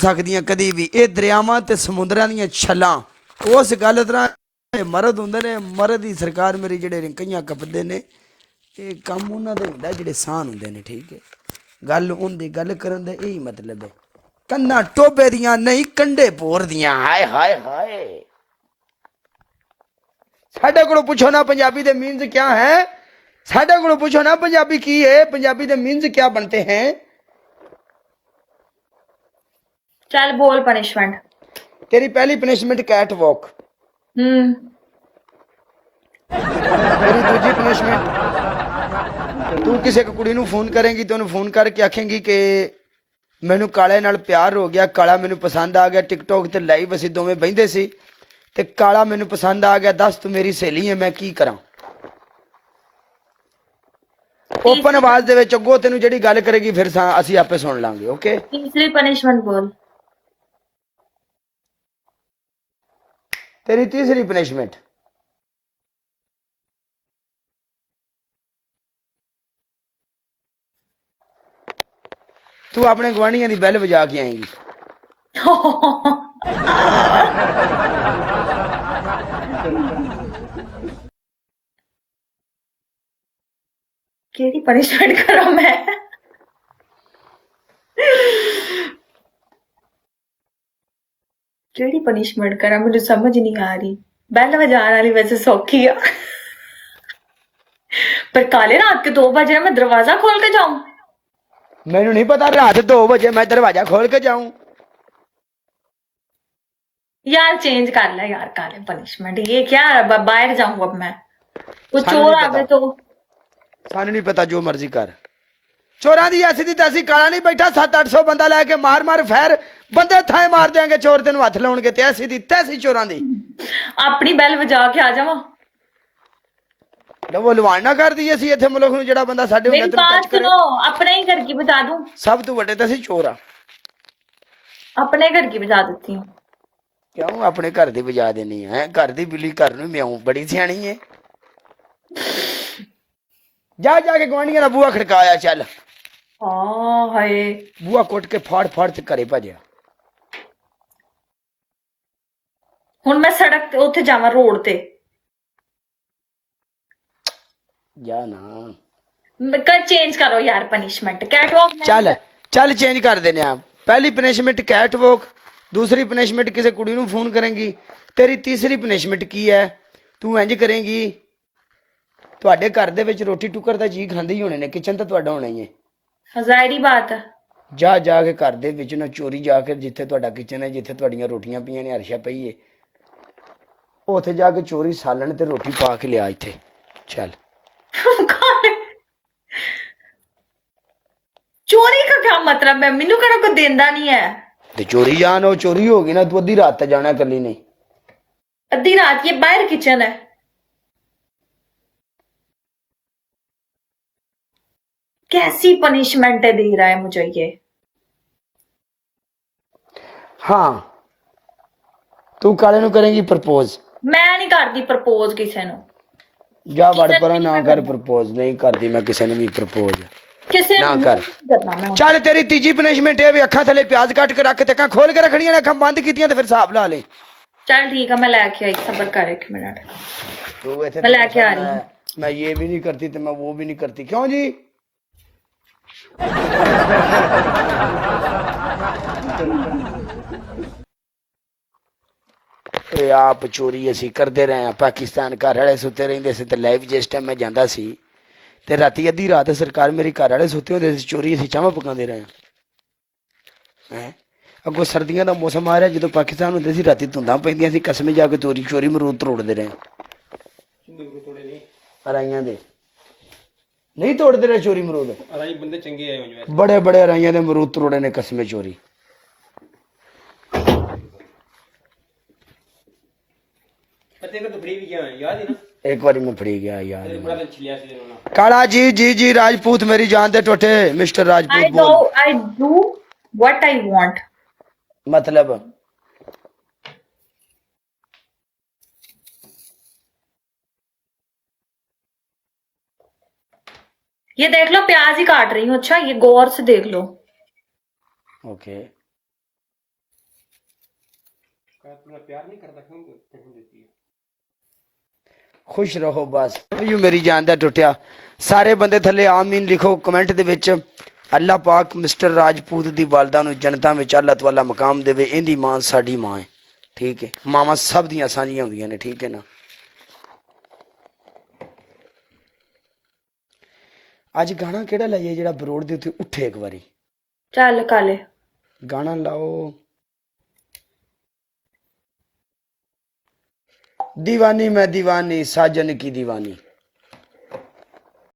ਸਕਦੀਆਂ ਕਦੀ ਵੀ। ਇਹ ਦਰਿਆਵਾਂ ਤੇ ਸਮੁੰਦਰਾਂ ਦੀਆਂ ਛੱਲਾਂ ਉਸ ਗੱਲ ਤਰ੍ਹਾਂ ਮਰਦ ਹੁੰਦੇ ਨੇ। ਮਰਦ ਦੀ ਸਰਕਾਰ ਮੇਰੀ ਜਿਹੜੇ ਰਿੰਕਈਆਂ ਕੱਪਦੇ ਨੇ, ਇਹ ਕੰਮ ਉਹਨਾਂ ਦੇ ਹੁੰਦਾ ਜਿਹੜੇ ਸਾਨ ਹੁੰਦੇ ਨੇ। ਠੀਕ ਹੈ, ਗੱਲ ਉਹਦੀ ਗੱਲ ਕਰਨ ਦਾ ਇਹੀ ਮਤਲਬ ਹੈ। ਕੰਨਾਂ ਟੋਬੇ ਦੀਆਂ ਨਹੀਂ, ਕੰਡੇ ਭੋਰ ਦੀਆਂ। ਹਾਏ ਹਾਏ ਹਾਏ। ਸਾਡੇ ਕੋਲੋਂ ਪੁੱਛੋ ਨਾ ਪੰਜਾਬੀ ਦੇ ਮੀਨਸ क्या है। ਸਾਡੇ ਕੋਲੋਂ ਪੁੱਛੋ ਨਾ ਪੰਜਾਬੀ ਕੀ ਹੈ, ਪੰਜਾਬੀ ਦੇ ਮੀਨਸ क्या बनते हैं। चल बोल पनिशमेंट। तेरी पहली पनिशमेंट कैट वॉक। तेरी दूजी पनिशमेंट, तू किसी कुड़ी नूं फोन करेंगी तो उन्हें फोन करके आखेंगी कि मैनू काले नाल प्यार हो गया, काला मैनू पसंद आ गया। टिकटॉक ते लाइव असीं दोवें बहिंदे सी ते काला मैनू पसंद आ गया, दस तू मेरी सहेली है, मैं की करा। ओपन आवाज दे विच अगों तैनूं जिहड़ी गल करेगी फिर असीं आपे सुन लांगे। ओके, तीसरी पनिशमेंट बोल। तेरी तीसरी पनिशमेंट, तू अपने गुआढ़ियां दी बैल बजा के आएगी। केड़ी पनिशमेंट करा मैं? केड़ी पनिशमेंट करा मुझे समझ नहीं आ रही। बैल बजाने वाली वैसे सौखी है पर काले रात के 2 बजे मैं दरवाजा खोल के जाऊं? मैनू नहीं पता रात 2 बजे मैं दरवाजा खोल के जाऊं। यार चेंज कर ले यार काले पनिशमेंट। ये क्या बाहर जाऊं अब मैं? कुछ चोर आ गए तो? सानू नहीं पता, जो मर्जी कर। चोरां दी ऐसी दी तैसी काला नहीं बैठा 700-800 बंदा लैके मार मार फैर बंदे थाए मार देंगे चोर तेनू हथ लाउणगे। ते ऐसी दी तैसी चोरां दी अपनी बैल बजा के आ जावा। वो लवान ना कर दी असीं इत्थे मुल्क नूं जेड़ा बंदा साडे मेरी बात सुनो, अपने ही घर की बजा दूं? सब तू वड्डे ते असीं चोर आ। अपने घर की बजा देती हूँ। क्यों अपने घर दी बजा देनी है? घर दी बिल्ली घर नूं म्याऊं, बड़ी सियाणी है। जा जाके गुआंढियां दा बूहा खड़काया। चल हाय बूहा कुट के फाड़ फाड़ ते घरे भजया। हुण मैं सड़क ते उत्थे जावां रोड ते? जा ना, कर चेंज करो यार पनिशमेंट। कैट वॉक चल चल चेंज कर देने आप। पहली पनिशमेंट कैट वॉक, दूसरी पनिशमेंट किसी कुड़ी नूं फोन करेंगी। तेरी तीसरी पनिशमेंट की है? तू इंज करेंगी, तुहाडे घर दे विच रोटी टुकर दा जी खांदे ही होने ने, किचन तो तुहाडा होना ही है। जाहिर बात है। जा जाके घर दे विच ना चोरी जाके जिथे तुहाडा किचन है, जिथे तुहाडीआं रोटियां पईआं ने, हरशा पई है, उत्थे जाके चोरी सालन ते रोटी पा के लिया इत्थे। चल चोरी का क्या मतलब है? मैनू कहना कोई देंदा नहीं है। ते चोरी जान, वो चोरी होगी ना, तू अद्धी रात ते जाना कल्ली नहीं। अद्धी रात? ये बाहर किचन है। कैसी पनिशमेंट दे रहा है मुझे ये? हाँ, तू काले नूं करेंगी प्रपोज? मैं नहीं करती प्रपोज किसी नूं। जा वड़ पर ना कर प्रपोज। नहीं करती मैं किसी ने भी प्रपोज, किसी ना नूं कर। करना मैं। चल तेरी तीजी पनिशमेंट है भी अखा थले प्याज कट के रख ते अखा खोल के रखनियां ने, अखा बंद कीतियां ते फिर हिसाब ला ले। चल ठीक है, मैं लेके आई। सबर कर 1 मिनट। तू ऐसे मैं लेके आ रही हूँ। मैं ये भी नहीं करती तो मैं वो भी नहीं करती। क्यों जी? ਇਹ ਆਪ ਚੋਰੀ ਅਸੀਂ ਕਰਦੇ ਰਹੇ ਆ। ਪਾਕਿਸਤਾਨ ਘਰ ਵਾਲੇ ਸੁੱਤੇ ਰਹਿੰਦੇ ਸੀ ਤੇ ਲਾਈਵ ਜਿਸ ਟਾਈਮ ਮੈਂ ਜਾਂਦਾ ਸੀ ਤੇ ਰਾਤੀ ਅੱਧੀ ਰਾਤ ਸਰਕਾਰ ਮੇਰੀ ਘਰ ਵਾਲੇ ਸੁੱਤੇ ਹੁੰਦੇ ਸੀ, ਚੋਰੀ ਅਸੀਂ ਚਾਹਾਂ ਪਕਾਉਂਦੇ ਰਹੇ ਹੈ। ਅੱਗੋਂ ਸਰਦੀਆਂ ਦਾ ਮੌਸਮ ਆ ਰਿਹਾ, ਜਦੋਂ ਪਾਕਿਸਤਾਨ ਹੁੰਦੇ ਸੀ ਰਾਤੀ ਧੁੰਦਾਂ ਪੈਂਦੀਆਂ ਸੀ, ਕਸਮੇ ਜਾ ਕੇ ਚੋਰੀ ਚੋਰੀ ਮਰੂਦ ਤੋੜਦੇ ਰਹੇ। ਅਰਾਈਆਂ ਦੇ ਨਹੀਂ ਤੋੜਦੇ ਰਹੇ ਚੋਰੀ ਮਰੂਦ। ਅਰਾਈ ਬੰਦੇ ਚੰਗੇ ਆਏ ਹੋਏ ਬੜੇ ਬੜੇ ਅਰਾਈਆਂ ਦੇ ਮਰੂਦ ਤੋੜੇ ਨੇ ਕਸਮੇ ਚੋਰੀ। ਪਤੇ ਕੋ ਫੜੀ ਵੀ ਗਿਆ ਯਾਦ ਹੈ ਨਾ? एक बारी मैं फड़ी गया यार। ਬੜਾ ਦਿਨ ਛਲਿਆ ਸੀ ਉਹਨਾਂ। काला जी जी जी राजपूत मेरी जान दे टोटे। मिस्टर I राजपूत know, बोल। I do what I want. मतलब ये देख लो, प्याज ही काट रही हूँ। अच्छा, ये गौर से देख लो। ओके, तुम्हारा प्यार नहीं करता क्यों देती है ਖੁਸ਼ ਰਹੋ ਬਸ ਵੀ ਮੇਰੀ ਜਾਨ ਦਾ ਟੁੱਟਿਆ ਸਾਰੇ ਬੰਦੇ ਥੱਲੇ ਆਮੀਨ ਲਿਖੋ ਕਮੈਂਟ ਦੇ ਵਿੱਚ ਅੱਲਾਹ ਪਾਕ ਮਿਸਟਰ ਰਾਜਪੂਤ ਦੀ ਵਾਲਦਾ ਨੂੰ ਜਨਤਾ ਵਿੱਚ ਅੱਲਾਹ ਤਆਲਾ ਮਕਾਮ ਦੇਵੇ ਇਹਦੀ ਮਾਂ ਸਾਡੀ ਮਾਂ ਹੈ ਠੀਕ ਹੈ ਮਾਵਾਂ ਸਭ ਦੀਆਂ ਸਾਂਝੀਆਂ ਹੁੰਦੀਆਂ ਨੇ ਠੀਕ ਹੈ ਨਾ ਅੱਜ ਗਾਣਾ ਕਿਹੜਾ ਲਾਈਏ ਜਿਹੜਾ ਬਰੋਡ ਦੇ ਉੱਤੇ ਉੱਠੇ ਇੱਕ ਵਾਰੀ ਚੱਲ ਕਾਲੇ ਗਾਣਾ ਲਾਓ दीवानी मैं दीवानी साजन की दीवानी